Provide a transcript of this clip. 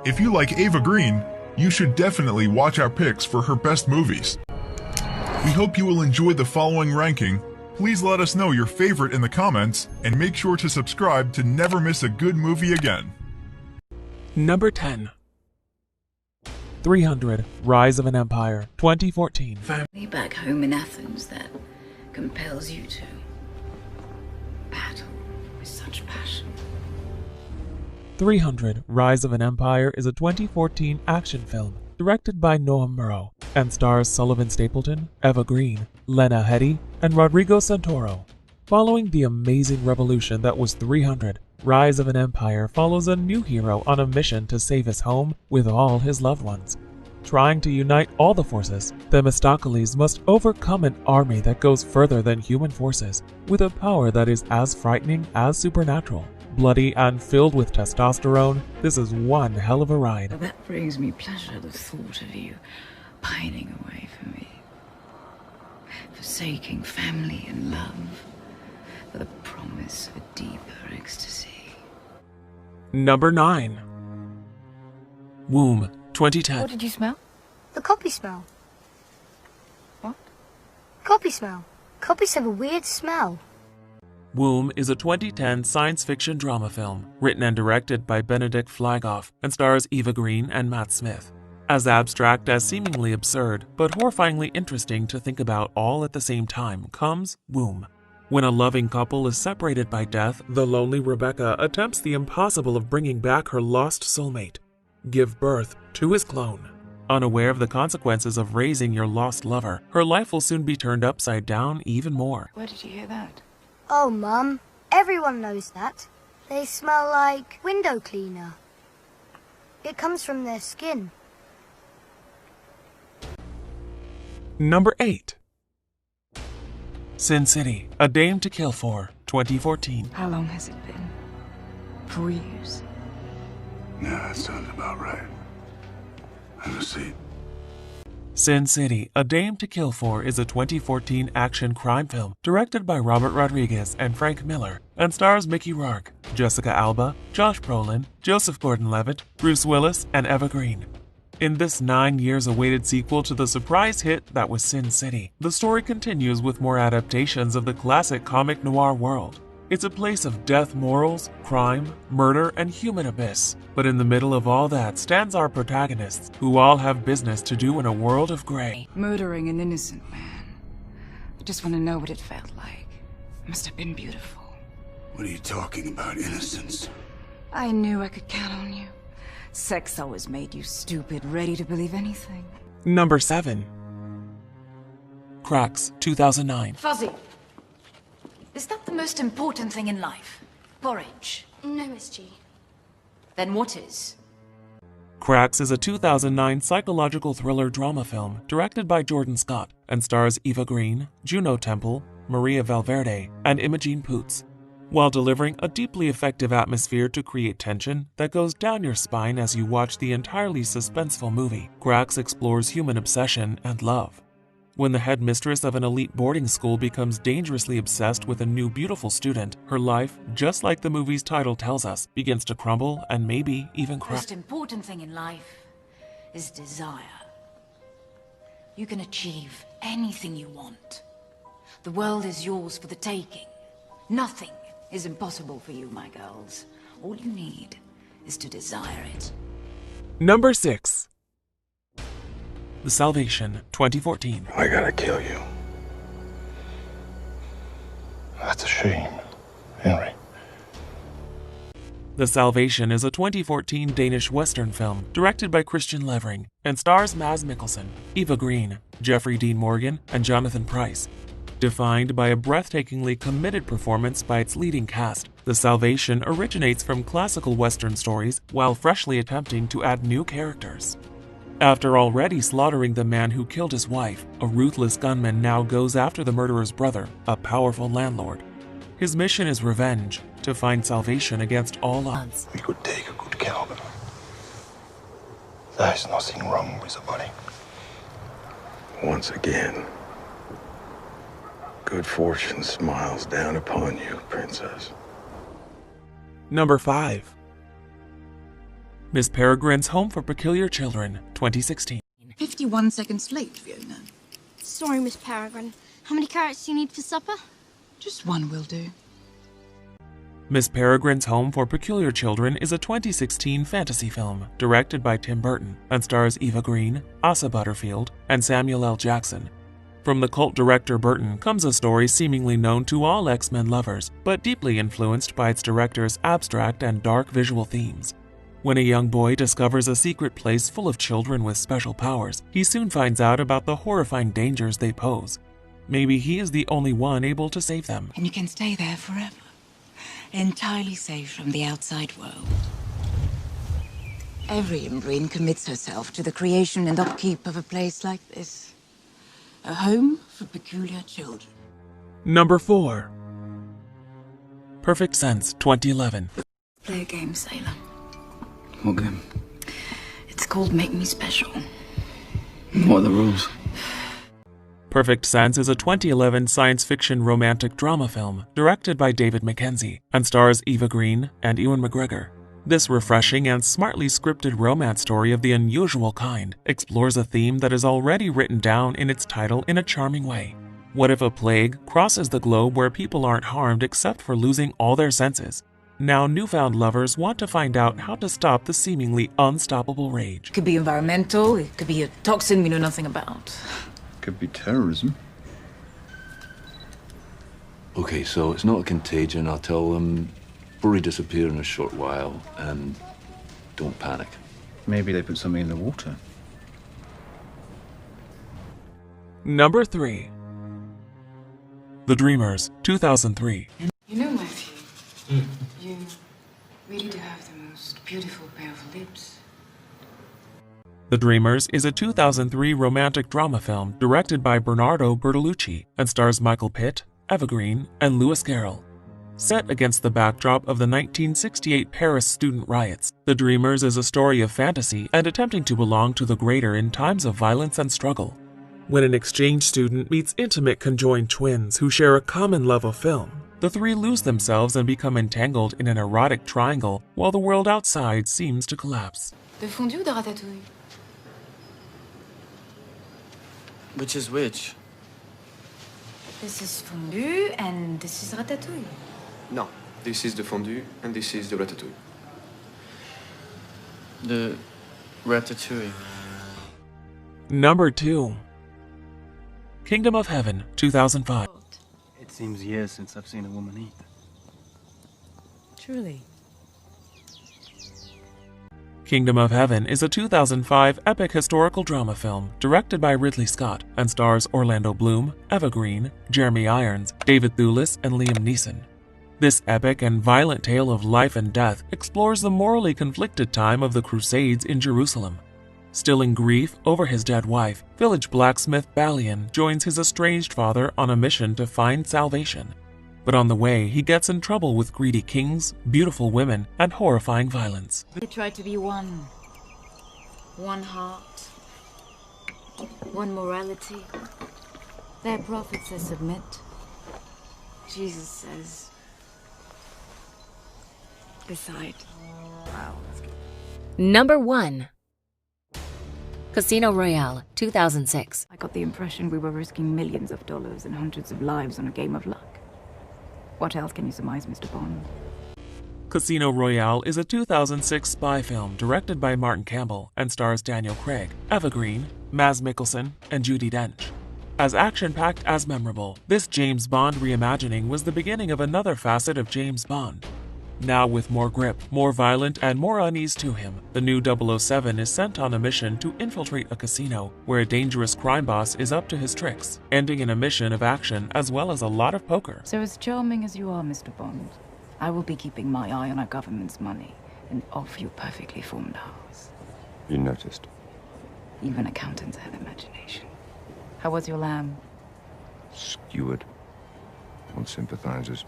If you like Ava Green, you should definitely watch our picks for her best movies. We hope you will enjoy the following ranking. Please let us know your favorite in the comments, and make sure to subscribe to never miss a good movie again. Number 10. 300 Rise of an Empire, 2014. Family back home in Athens that compels you to battle with such passion. 300 Rise of an Empire is a 2014 action film directed by Noam Murrow and stars Sullivan Stapleton, Eva Green, Lena Headey, and Rodrigo Santoro. Following the amazing revolution that was 300, Rise of an Empire follows a new hero on a mission to save his home with all his loved ones. Trying to unite all the forces, Themistocles must overcome an army that goes further than human forces, with a power that is as frightening as supernatural. Bloody and filled with testosterone, this is one hell of a ride. Well, that brings me pleasure, the thought of you pining away for me, forsaking family and love for the promise of a deeper ecstasy. Number 9. Womb, 2010. What did you smell? The copy smell. What? Copy smell. Copies have a weird smell. Womb is a 2010 science fiction drama film, written and directed by Benedict Flygoff, and stars Eva Green and Matt Smith. As abstract as seemingly absurd, but horrifyingly interesting to think about all at the same time, comes Womb. When a loving couple is separated by death, the lonely Rebecca attempts the impossible of bringing back her lost soulmate, give birth to his clone. Unaware of the consequences of raising your lost lover, her life will soon be turned upside down even more. Where did you hear that? Oh, Mum, everyone knows that. They smell like window cleaner. It comes from their skin. Number 8. Sin City, A Dame to Kill For, 2014. How long has it been? 4 years. Yeah, that sounds about right. Have a seat. Sin City, A Dame to Kill For is a 2014 action crime film directed by Robert Rodriguez and Frank Miller and stars Mickey Rourke, Jessica Alba, Josh Brolin, Joseph Gordon-Levitt, Bruce Willis, and Eva Green. In this 9 years awaited sequel to the surprise hit that was Sin City, the story continues with more adaptations of the classic comic noir world. It's a place of death morals, crime, murder, and human abyss. But in the middle of all that stands our protagonists, who all have business to do in a world of gray. Murdering an innocent man. I just want to know what it felt like. It must have been beautiful. What are you talking about, innocence? I knew I could count on you. Sex always made you stupid, ready to believe anything. Number 7. Cracks, 2009. Fuzzy, is that the most important thing in life? Porridge? No, Miss G. Then what is? Cracks is a 2009 psychological thriller drama film directed by Jordan Scott and stars Eva Green, Juno Temple, Maria Valverde, and Imogen Poots, while delivering a deeply effective atmosphere to create tension that goes down your spine as you watch the entirely suspenseful movie. Cracks explores human obsession and love. When the headmistress of an elite boarding school becomes dangerously obsessed with a new beautiful student, her life, just like the movie's title tells us, begins to crumble and maybe even The crack. most important thing in life is desire. You can achieve anything you want. The world is yours for the taking. Nothing is impossible for you, my girls. All you need is to desire it. Number 6. The Salvation, 2014. I gotta kill you. That's a shame, Henry. The Salvation is a 2014 Danish Western film directed by Christian Levering and stars Mads Mikkelsen, Eva Green, Jeffrey Dean Morgan, and Jonathan Pryce. Defined by a breathtakingly committed performance by its leading cast, The Salvation originates from classical Western stories while freshly attempting to add new characters. After already slaughtering the man who killed his wife, a ruthless gunman now goes after the murderer's brother, a powerful landlord. His mission is revenge, to find salvation against all odds. We could take a good care of him. There's nothing wrong with the body. Once again, good fortune smiles down upon you, princess. Number 5. Miss Peregrine's Home for Peculiar Children, 2016. 51 seconds late, Fiona. Sorry, Miss Peregrine. How many carrots do you need for supper? Just one will do. Miss Peregrine's Home for Peculiar Children is a 2016 fantasy film directed by Tim Burton and stars Eva Green, Asa Butterfield, and Samuel L. Jackson. From the cult director Burton comes a story seemingly known to all X-Men lovers, but deeply influenced by its director's abstract and dark visual themes. When a young boy discovers a secret place full of children with special powers, he soon finds out about the horrifying dangers they pose. Maybe he is the only one able to save them. And you can stay there forever. Entirely safe from the outside world. Every everGreen commits herself to the creation and upkeep of a place like this. A home for peculiar children. Number 4. Perfect Sense, 2011. Play a game, Sailor. What game? It's called Make Me Special. What are the rules? Perfect Sense is a 2011 science fiction romantic drama film directed by David Mackenzie and stars Eva Green and Ewan McGregor. This refreshing and smartly scripted romance story of the unusual kind explores a theme that is already written down in its title in a charming way. What if a plague crosses the globe where people aren't harmed except for losing all their senses? Now newfound lovers want to find out how to stop the seemingly unstoppable rage. It could be environmental, it could be a toxin we know nothing about. Could be terrorism. Okay, so it's not a contagion. I'll tell them, worry disappear in a short while, and don't panic. Maybe they put something in the water. Number 3. The Dreamers, 2003. You know, Matthew, you really do have the most beautiful pair of lips. The Dreamers is a 2003 romantic drama film directed by Bernardo Bertolucci and stars Michael Pitt, Eva Green, and Lewis Carroll. Set against the backdrop of the 1968 Paris student riots, The Dreamers is a story of fantasy and attempting to belong to the greater in times of violence and struggle. When an exchange student meets intimate conjoined twins who share a common love of film, the three lose themselves and become entangled in an erotic triangle while the world outside seems to collapse. De fondue ou de ratatouille? Which is which? This is fondue and this is ratatouille. No, this is the fondue and this is the ratatouille. The ratatouille. Number 2. Kingdom of Heaven, 2005. It seems years since I've seen a woman eat. Truly. Kingdom of Heaven is a 2005 epic historical drama film directed by Ridley Scott and stars Orlando Bloom, Eva Green, Jeremy Irons, David Thewlis, and Liam Neeson. This epic and violent tale of life and death explores the morally conflicted time of the Crusades in Jerusalem. Still in grief over his dead wife, village blacksmith Balian joins his estranged father on a mission to find salvation. But on the way, he gets in trouble with greedy kings, beautiful women, and horrifying violence. They tried to be one. One heart. One morality. Their prophet says submit. Jesus says decide. Wow. Number 1. Casino Royale, 2006. I got the impression we were risking millions of dollars and hundreds of lives on a game of luck. What else can you surmise, Mr. Bond? Casino Royale is a 2006 spy film directed by Martin Campbell and stars Daniel Craig, Eva Green, Mads Mikkelsen, and Judi Dench. As action-packed as memorable, this James Bond reimagining was the beginning of another facet of James Bond. Now with more grip, more violent, and more unease to him, the new 007 is sent on a mission to infiltrate a casino where a dangerous crime boss is up to his tricks, ending in a mission of action as well as a lot of poker. So as charming as you are, Mr. Bond, I will be keeping my eye on our government's money and off your perfectly formed house. You noticed? Even accountants have imagination. How was your lamb? Skewered. On sympathizers.